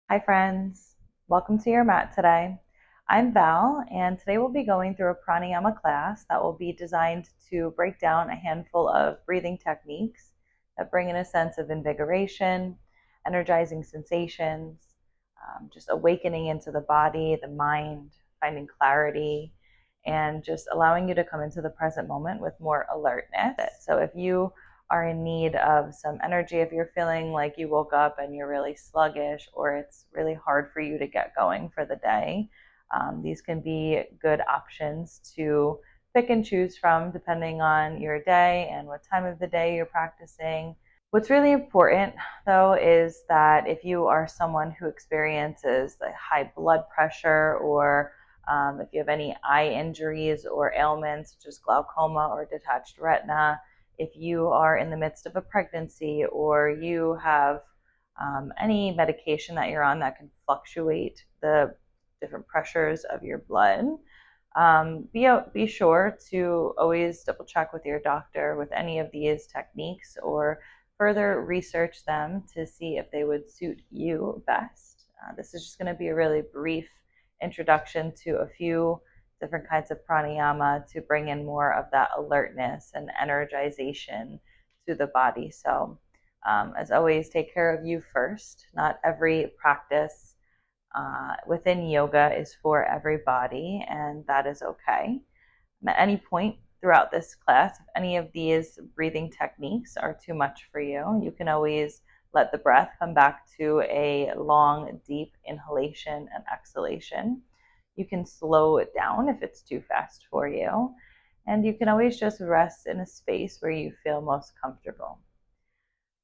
Hi friends, welcome to your mat today. I'm Val, and today we'll be going through a pranayama class that will be designed to break down a handful of breathing techniques that bring in a sense of invigoration, energizing sensations, just awakening into the body, the mind, finding clarity, and just allowing you to come into the present moment with more alertness. So if you are in need of some energy, if you're feeling like you woke up and you're really sluggish or it's really hard for you to get going for the day, these can be good options to pick and choose from depending on your day and what time of the day you're practicing. What's really important though is that if you are someone who experiences like high blood pressure or if you have any eye injuries or ailments such as glaucoma or detached retina, if you are in the midst of a pregnancy or you have any medication that you're on that can fluctuate the different pressures of your blood, be sure to always double check with your doctor with any of these techniques or further research them to see if they would suit you best. This is just going to be a really brief introduction to a few different kinds of pranayama to bring in more of that alertness and energization to the body. So, as always, take care of you first. Not every practice within yoga is for everybody, and that is okay. At any point throughout this class, if any of these breathing techniques are too much for you, you can always let the breath come back to a long, deep inhalation and exhalation. You can slow it down if it's too fast for you. And you can always just rest in a space where you feel most comfortable.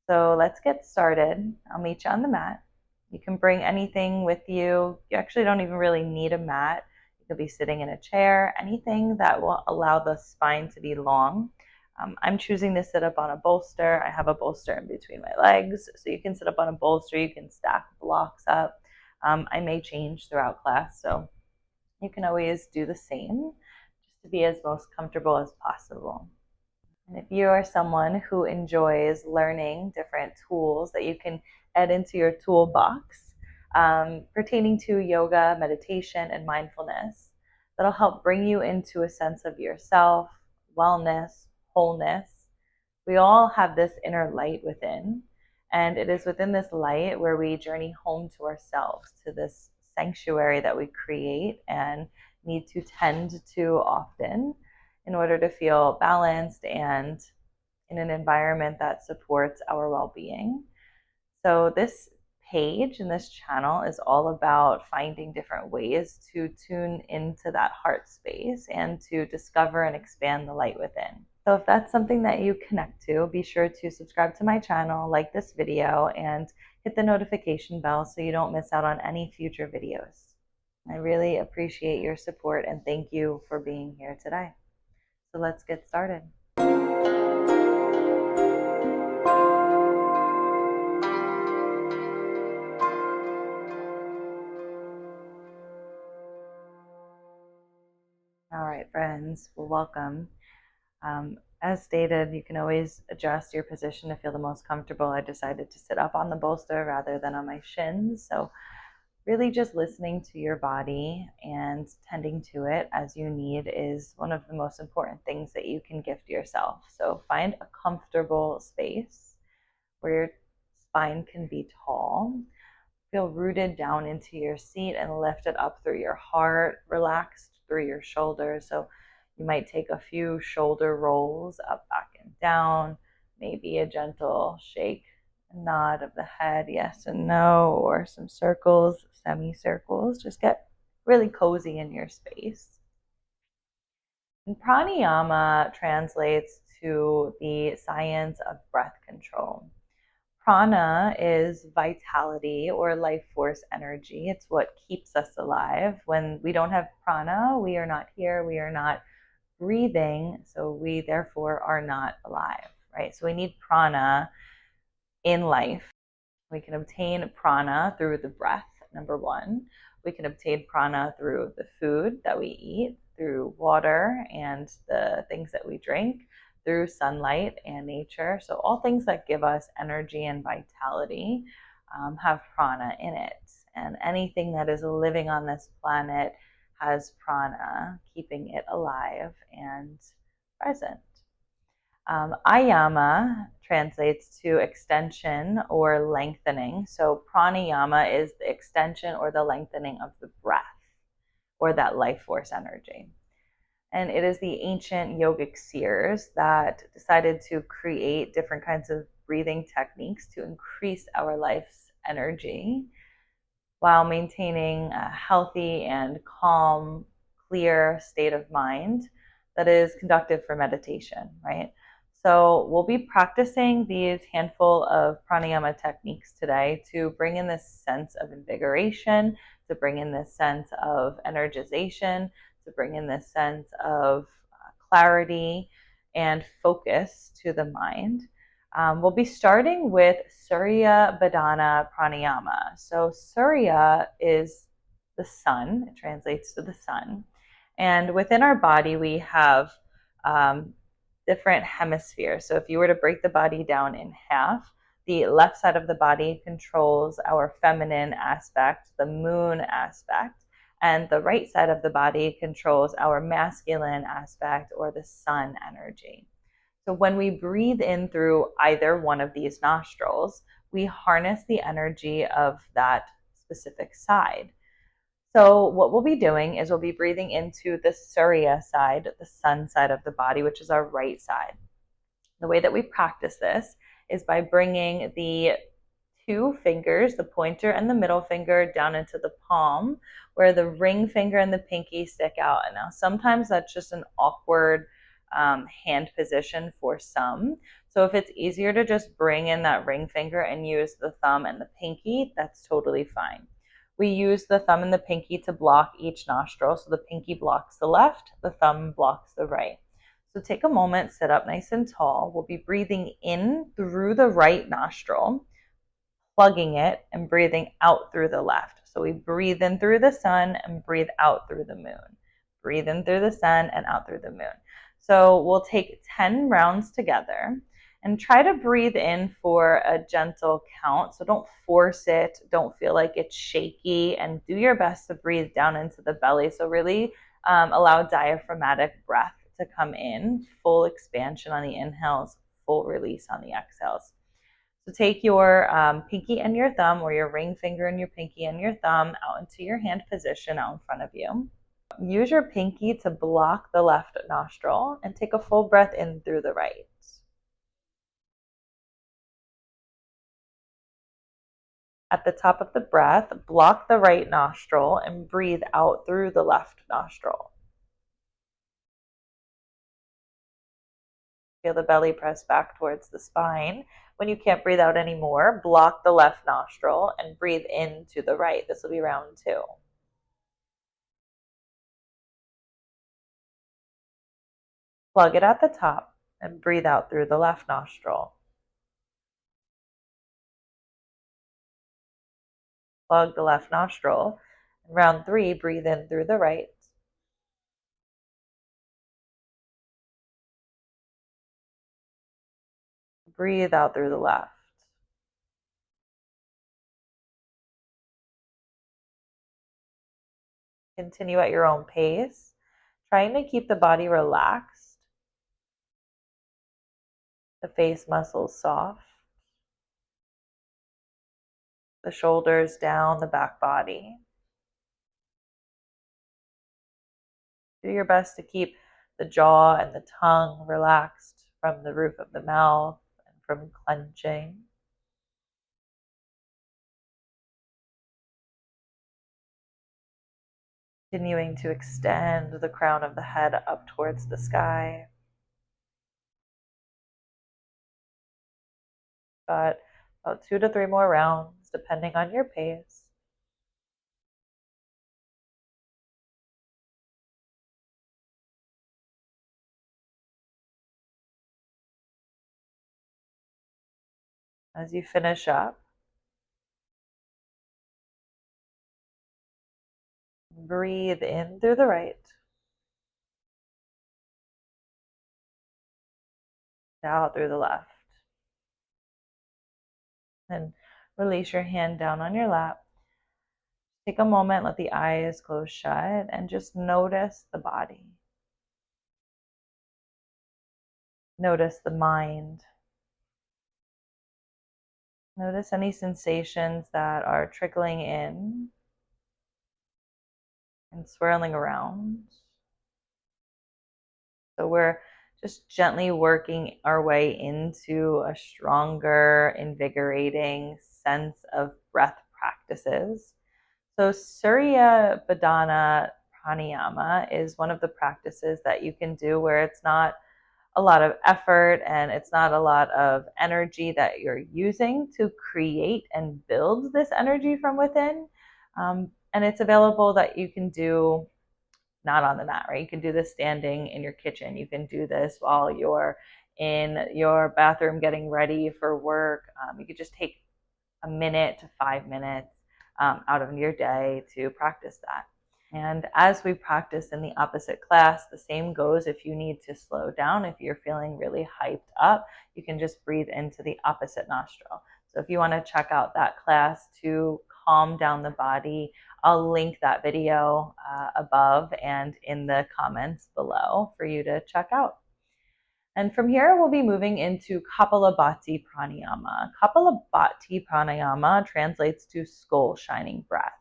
So let's get started. I'll meet you on the mat. You can bring anything with you. You actually don't even really need a mat. You could be sitting in a chair, anything that will allow the spine to be long. I'm choosing to sit up on a bolster. I have a bolster in between my legs, so you can sit up on a bolster. You can stack blocks up. I may change throughout class, so you can always do the same just to be as most comfortable as possible. And if you are someone who enjoys learning different tools that you can add into your toolbox pertaining to yoga, meditation, and mindfulness, that'll help bring you into a sense of yourself, wellness, wholeness. We all have this inner light within, and it is within this light where we journey home to ourselves, to this sanctuary that we create and need to tend to often in order to feel balanced and in an environment that supports our well-being. So this page and this channel is all about finding different ways to tune into that heart space and to discover and expand the light within. So if that's something that you connect to, be sure to subscribe to my channel, like this video, and hit the notification bell so you don't miss out on any future videos. I really appreciate your support and thank you for being here today. So let's get started. All right, friends, well, welcome. As stated, you can always adjust your position to feel the most comfortable. I decided to sit up on the bolster rather than on my shins. So really just listening to your body and tending to it as you need is one of the most important things that you can gift yourself. So find a comfortable space where your spine can be tall. Feel rooted down into your seat and lift it up through your heart, relaxed through your shoulders. So you might take a few shoulder rolls up, back, and down, maybe a gentle shake and nod of the head, yes and no, or some circles, semicircles. Just get really cozy in your space. And pranayama translates to the science of breath control. Prana is vitality or life force energy. It's what keeps us alive. When we don't have prana, we are not here, we are not breathing, so we therefore are not alive, right? So we need prana in life. We can obtain prana through the breath, number one. We can obtain prana through the food that we eat, through water and the things that we drink, through sunlight and nature. So all things that give us energy and vitality have prana in it. and anything that is living on this planet has prana, keeping it alive and present. Ayama translates to extension or lengthening. So pranayama is the extension or the lengthening of the breath or that life force energy. And it is the ancient yogic seers that decided to create different kinds of breathing techniques to increase our life's energy while maintaining a healthy and calm, clear state of mind that is conductive for meditation, right? So we'll be practicing these handful of pranayama techniques today to bring in this sense of invigoration, to bring in this sense of energization, to bring in this sense of clarity and focus to the mind. We'll be starting with surya bhedana pranayama. So surya is the sun, it translates to the sun. And within our body, we have different hemispheres. So if you were to break the body down in half, the left side of the body controls our feminine aspect, the moon aspect, and the right side of the body controls our masculine aspect or the sun energy. So when we breathe in through either one of these nostrils, we harness the energy of that specific side. So what we'll be doing is we'll be breathing into the surya side, the sun side of the body, which is our right side. The way that we practice this is by bringing the two fingers, the pointer and the middle finger, down into the palm, where the ring finger and the pinky stick out. And now sometimes that's just an awkward hand position for some. So if it's easier to just bring in that ring finger and use the thumb and the pinky, that's totally fine. We use the thumb and the pinky to block each nostril. So the pinky blocks the left, the thumb blocks the right. So take a moment, sit up nice and tall. We'll be breathing in through the right nostril, plugging it, and breathing out through the left. So we breathe in through the sun and breathe out through the moon. Breathe in through the sun and out through the moon. So we'll take 10 rounds together and try to breathe in for a gentle count. So don't force it. Don't feel like it's shaky, and do your best to breathe down into the belly. So really allow diaphragmatic breath to come in, full expansion on the inhales, full release on the exhales. So take your pinky and your thumb, or your ring finger and your pinky and your thumb, out into your hand position out in front of you. Use your pinky to block the left nostril and take a full breath in through the right. At the top of the breath, block the right nostril and breathe out through the left nostril. Feel the belly press back towards the spine. When you can't breathe out anymore, block the left nostril and breathe into the right. This will be round 2. Plug it at the top and breathe out through the left nostril. Plug the left nostril. In round 3, breathe in through the right. Breathe out through the left. Continue at your own pace, trying to keep the body relaxed, the face muscles soft, the shoulders down, the back body. Do your best to keep the jaw and the tongue relaxed from the roof of the mouth and from clenching. Continuing to extend the crown of the head up towards the sky. Got about 2 to 3 more rounds, depending on your pace. As you finish up, breathe in through the right, out through the left, and release your hand down on your lap. Take a moment, let the eyes close shut, and just notice the body. Notice the mind. Notice any sensations that are trickling in and swirling around. So we're just gently working our way into a stronger, invigorating sense of breath practices. So surya bhedana pranayama is one of the practices that you can do where it's not a lot of effort and it's not a lot of energy that you're using to create and build this energy from within. And it's available that you can do not on the mat, right? You can do this standing in your kitchen. You can do this while you're in your bathroom getting ready for work. You could just take a minute to 5 minutes out of your day to practice that. And as we practice in the opposite class, the same goes if you need to slow down. If you're feeling really hyped up, you can just breathe into the opposite nostril. So if you want to check out that class to calm down the body, I'll link that video above and in the comments below for you to check out. And from here, we'll be moving into kapalabhati pranayama. Kapalabhati pranayama translates to skull shining breath.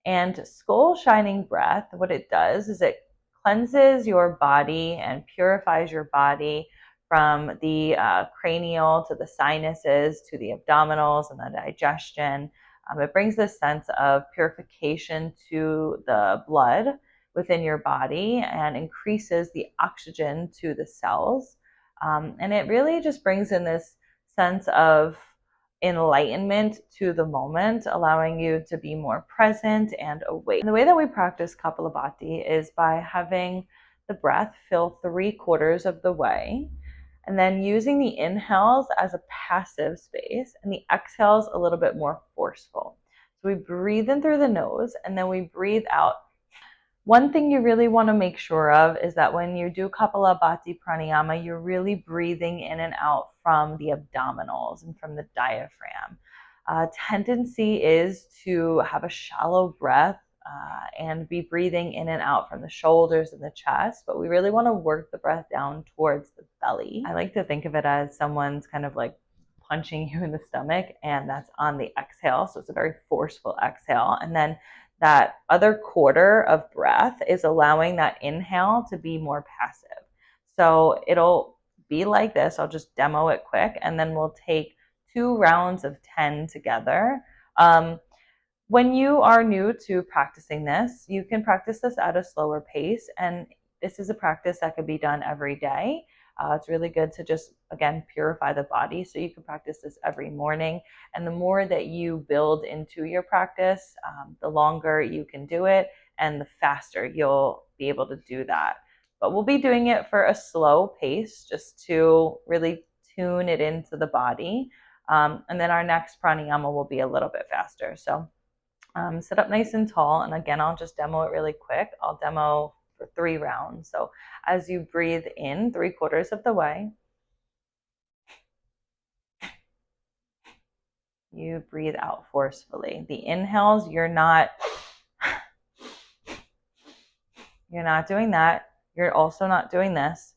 And skull shining breath, what it does is it cleanses your body and purifies your body from the cranial to the sinuses to the abdominals and the digestion. It brings this sense of purification to the blood within your body and increases the oxygen to the cells. And it really just brings in this sense of enlightenment to the moment, allowing you to be more present and awake. And the way that we practice kapalabhati is by having the breath fill 3/4 of the way, and then using the inhales as a passive space and the exhales a little bit more forceful. So we breathe in through the nose and then we breathe out. One thing you really want to make sure of is that when you do kapalabhati pranayama, you're really breathing in and out from the abdominals and from the diaphragm. Tendency is to have a shallow breath and be breathing in and out from the shoulders and the chest, but we really want to work the breath down towards the belly. I like to think of it as someone's kind of like punching you in the stomach, and that's on the exhale. So it's a very forceful exhale. And then that other quarter of breath is allowing that inhale to be more passive. So it'll be like this. I'll just demo it quick, and then we'll take 2 rounds of 10 together. When you are new to practicing this, you can practice this at a slower pace, and this is a practice that could be done every day. It's really good to just, again, purify the body. So you can practice this every morning. And the more that you build into your practice, the longer you can do it and the faster you'll be able to do that. But we'll be doing it for a slow pace just to really tune it into the body. And then our next pranayama will be a little bit faster. So sit up nice and tall. And again, I'll just demo it really quick. I'll demo for 3 rounds. So as you breathe in 3/4 of the way, you breathe out forcefully. The inhales, you're not doing that. You're also not doing this.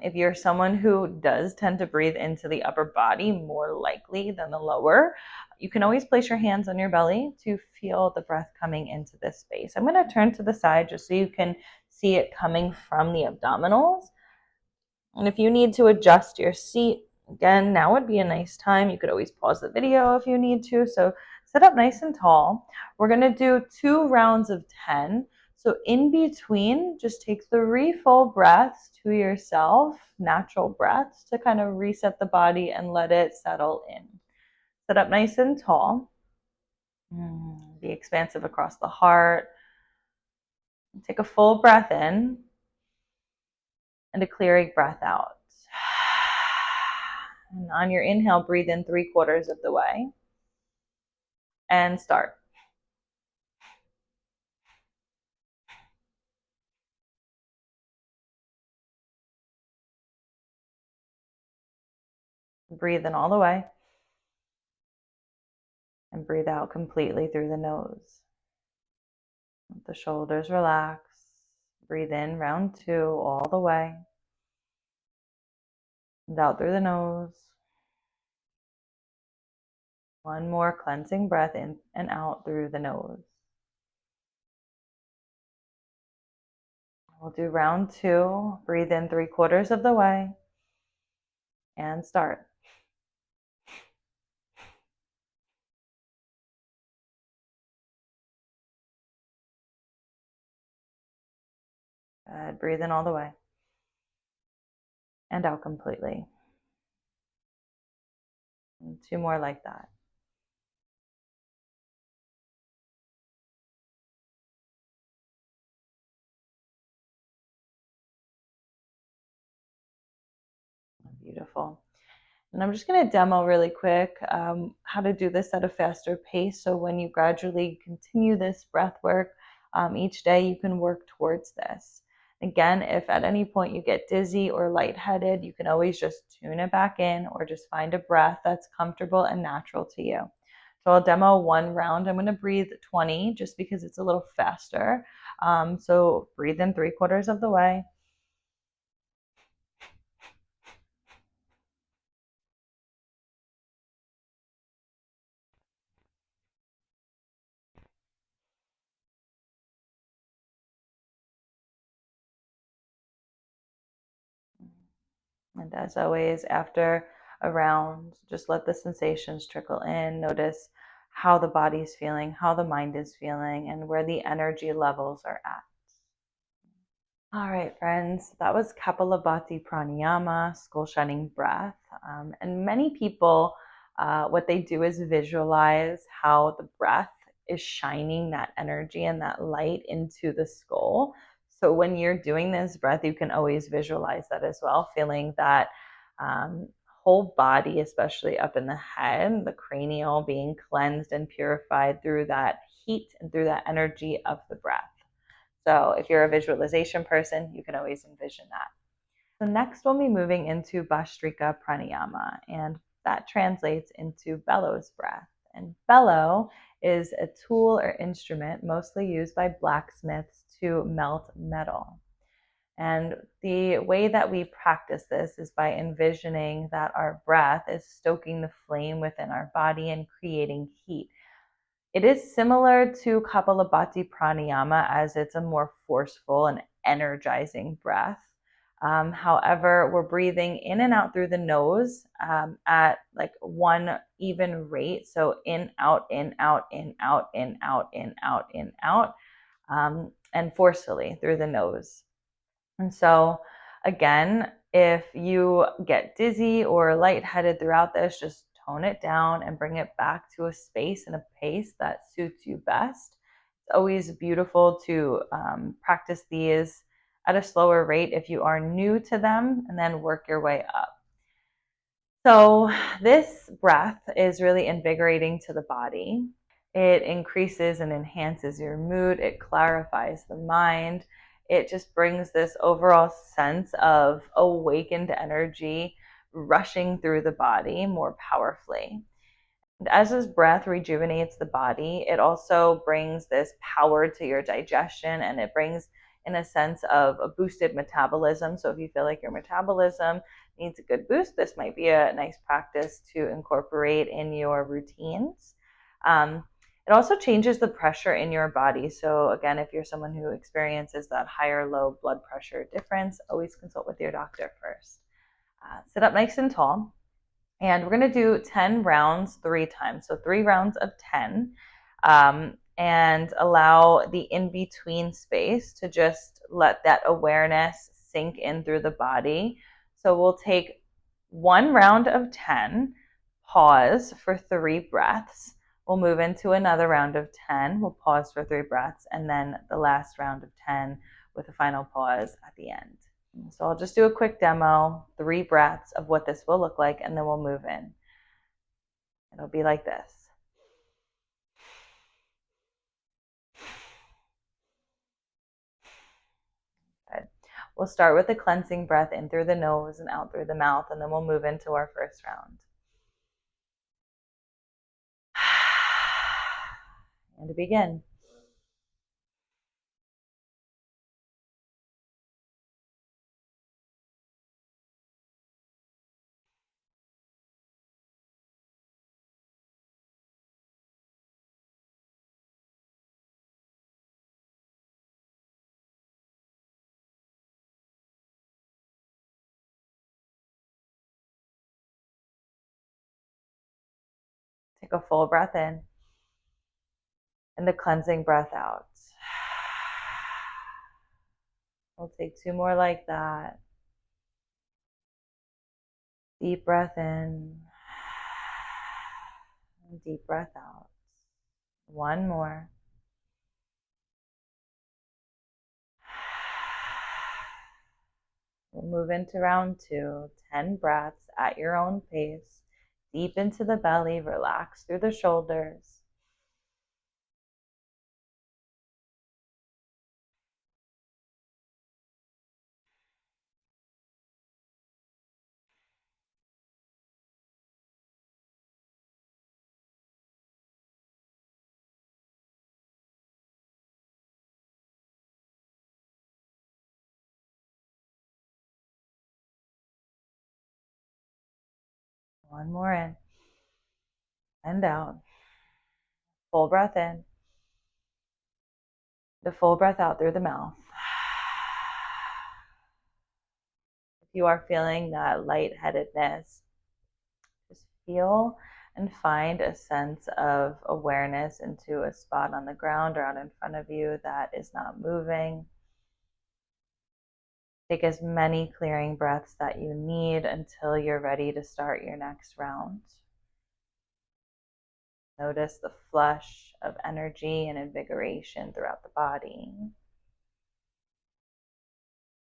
If you're someone who does tend to breathe into the upper body more likely than the lower, you can always place your hands on your belly to feel the breath coming into this space. I'm going to turn to the side just so you can see it coming from the abdominals. And if you need to adjust your seat, again, now would be a nice time. You could always pause the video if you need to. So sit up nice and tall. We're going to do 2 rounds of 10. So in between, just take 3 full breaths to yourself, natural breaths, to kind of reset the body and let it settle in. Sit up nice and tall. Be expansive across the heart. Take a full breath in and a clearing breath out. And on your inhale, breathe in 3/4 of the way and start. Breathe in all the way. And breathe out completely through the nose. Let the shoulders relax. Breathe in, round 2, all the way. And out through the nose. One more cleansing breath in and out through the nose. We'll do round 2. Breathe in 3/4 of the way. And start. Good. Breathe in all the way. And out completely. And 2 more like that. Beautiful. And I'm just going to demo really quick how to do this at a faster pace. So when you gradually continue this breath work each day, you can work towards this. Again, if at any point you get dizzy or lightheaded, you can always just tune it back in or just find a breath that's comfortable and natural to you. So I'll demo 1 round. I'm going to breathe 20 just because it's a little faster. So breathe in 3/4 of the way. And as always, after a round, just let the sensations trickle in. Notice how the body's feeling, how the mind is feeling, and where the energy levels are at. All right, friends, that was kapalabhati pranayama, skull shining breath. And many people, what they do is visualize how the breath is shining that energy and that light into the skull. So when you're doing this breath, you can always visualize that as well, feeling that whole body, especially up in the head, the cranial being cleansed and purified through that heat and through that energy of the breath. So if you're a visualization person, you can always envision that. So next we'll be moving into bhastrika pranayama, and that translates into bellows breath. And bellow is a tool or instrument mostly used by blacksmiths to melt metal. And the way that we practice this is by envisioning that our breath is stoking the flame within our body and creating heat. It is similar to kapalabhati pranayama as it's a more forceful and energizing breath. However, we're breathing in and out through the nose at like one even rate. So in, out, in, out, in, out, in, out, in, out, in, out, and forcefully through the nose. And so again, if you get dizzy or lightheaded throughout this, just tone it down and bring it back to a space and a pace that suits you best. It's always beautiful to practice these at a slower rate if you are new to them, and then work your way up. So this breath is really invigorating to the body. It increases and enhances your mood. It clarifies the mind. It just brings this overall sense of awakened energy rushing through the body more powerfully. And as this breath rejuvenates the body, it also brings this power to your digestion, and it brings in a sense of a boosted metabolism. So if you feel like your metabolism needs a good boost, this might be a nice practice to incorporate in your routines. It also changes the pressure in your body. So again, if you're someone who experiences that high or low blood pressure difference, always consult with your doctor first. Sit up nice and tall. And we're going to do 10 rounds 3 times. So 3 rounds of 10. And allow the in-between space to just let that awareness sink in through the body. So we'll take 1 round of 10, pause for 3 breaths. We'll move into another round of 10. We'll pause for 3 breaths, and then the last round of 10 with a final pause at the end. So I'll just do a quick demo, 3 breaths of what this will look like, and then we'll move in. It'll be like this. Good. We'll start with a cleansing breath in through the nose and out through the mouth, and then we'll move into our first round. And to begin. Take a full breath in and a cleansing breath out. We'll take 2 more like that. Deep breath in and deep breath out. 1 more. We'll move into round 2. 10 breaths at your own pace. Deep into the belly, relax through the shoulders. One more in and out. Full breath in. The full breath out through the mouth. If you are feeling that lightheadedness, just feel and find a sense of awareness into a spot on the ground or out in front of you that is not moving. Take as many clearing breaths that you need until you're ready to start your next round. Notice the flush of energy and invigoration throughout the body.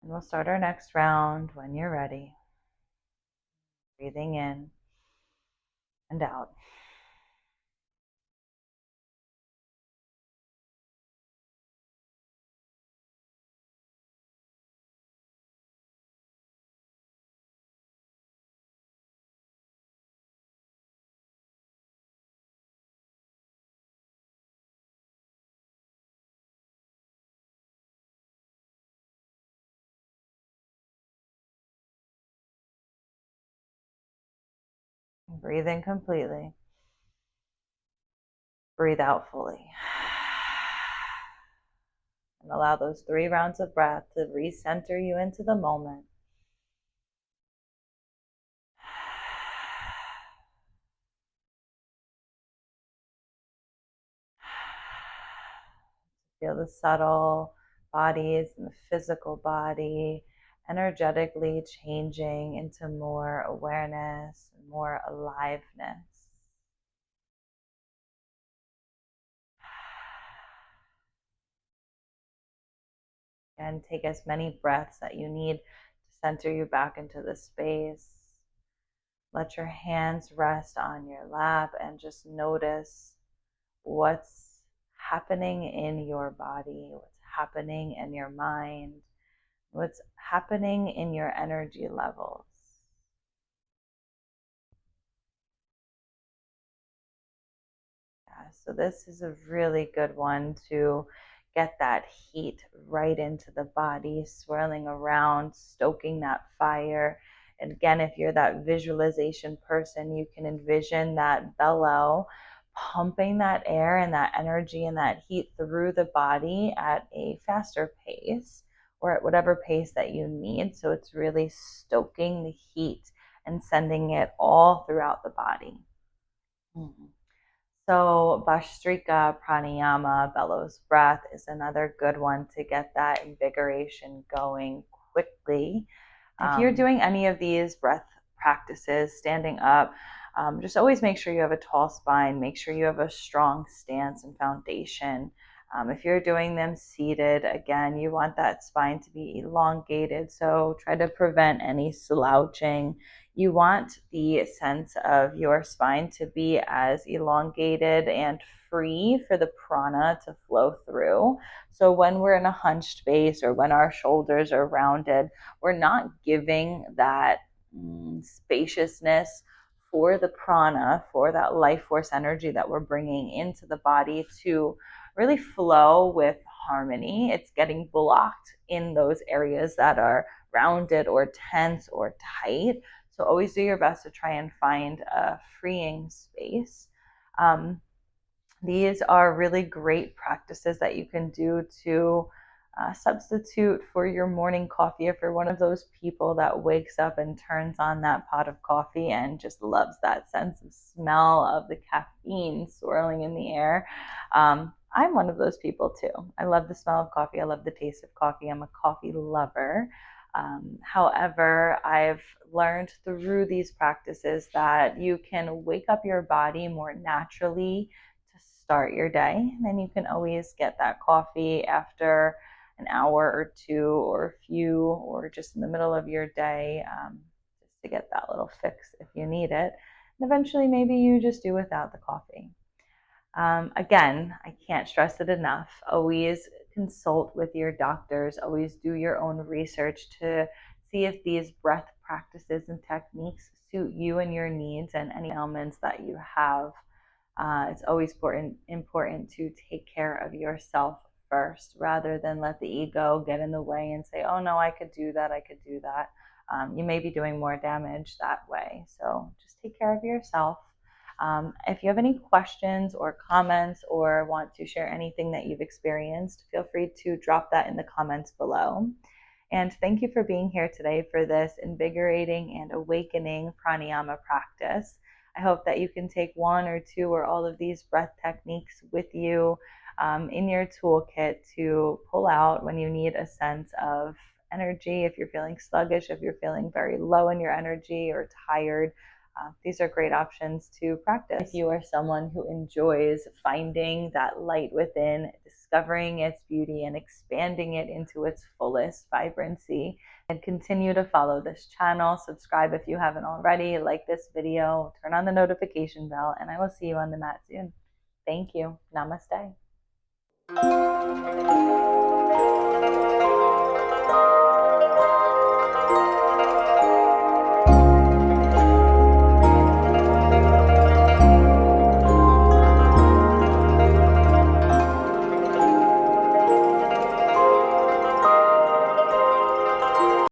And we'll start our next round when you're ready. Breathing in and out. Breathe in completely. Breathe out fully. And allow those 3 rounds of breath to recenter you into the moment. Feel the subtle bodies and the physical body energetically changing into more awareness and more aliveness. And take as many breaths that you need to center you back into the space. Let your hands rest on your lap and just notice what's happening in your body, what's happening in your mind, what's happening in your energy levels. So this is a really good one to get that heat right into the body, swirling around, stoking that fire. And again, if you're that visualization person, you can envision that bellow pumping that air and that energy and that heat through the body at a faster pace or at whatever pace that you need. So it's really stoking the heat and sending it all throughout the body. Mm-hmm. So bhastrika, pranayama, bellows breath is another good one to get that invigoration going quickly. If you're doing any of these breath practices, standing up, just always make sure you have a tall spine. Make sure you have a strong stance and foundation. If you're doing them seated, again, you want that spine to be elongated. So try to prevent any slouching. You want the sense of your spine to be as elongated and free for the prana to flow through. So when we're in a hunched base or when our shoulders are rounded, we're not giving that spaciousness for the prana, for that life force energy that we're bringing into the body to really flow with harmony. It's getting blocked in those areas that are rounded or tense or tight. So always do your best to try and find a freeing space. These are really great practices that you can do to substitute for your morning coffee if you're one of those people that wakes up and turns on that pot of coffee and just loves that sense of smell of the caffeine swirling in the air. I'm one of those people too. I love the smell of coffee. I love the taste of coffee. I'm a coffee lover. However, I've learned through these practices that you can wake up your body more naturally to start your day. Then you can always get that coffee after an hour or two or a few, or just in the middle of your day, just to get that little fix if you need it. And eventually, maybe you just do without the coffee. Again, I can't stress it enough. Always consult with your doctors. Always do your own research to see if these breath practices and techniques suit you and your needs and any ailments that you have. It's always important to take care of yourself first rather than let the ego get in the way and say, oh no, I could do that, I could do that. You may be doing more damage that way. So just take care of yourself. If you have any questions or comments or want to share anything that you've experienced, feel free to drop that in the comments below. And thank you for being here today for this invigorating and awakening pranayama practice. I hope that you can take one or two or all of these breath techniques with you in your toolkit to pull out when you need a sense of energy, if you're feeling sluggish, if you're feeling very low in your energy or tired. These are great options to practice. If you are someone who enjoys finding that light within, discovering its beauty and expanding it into its fullest vibrancy, and continue to follow this channel. Subscribe if you haven't already, like this video, turn on the notification bell, and I will see you on the mat soon. Thank you. Namaste.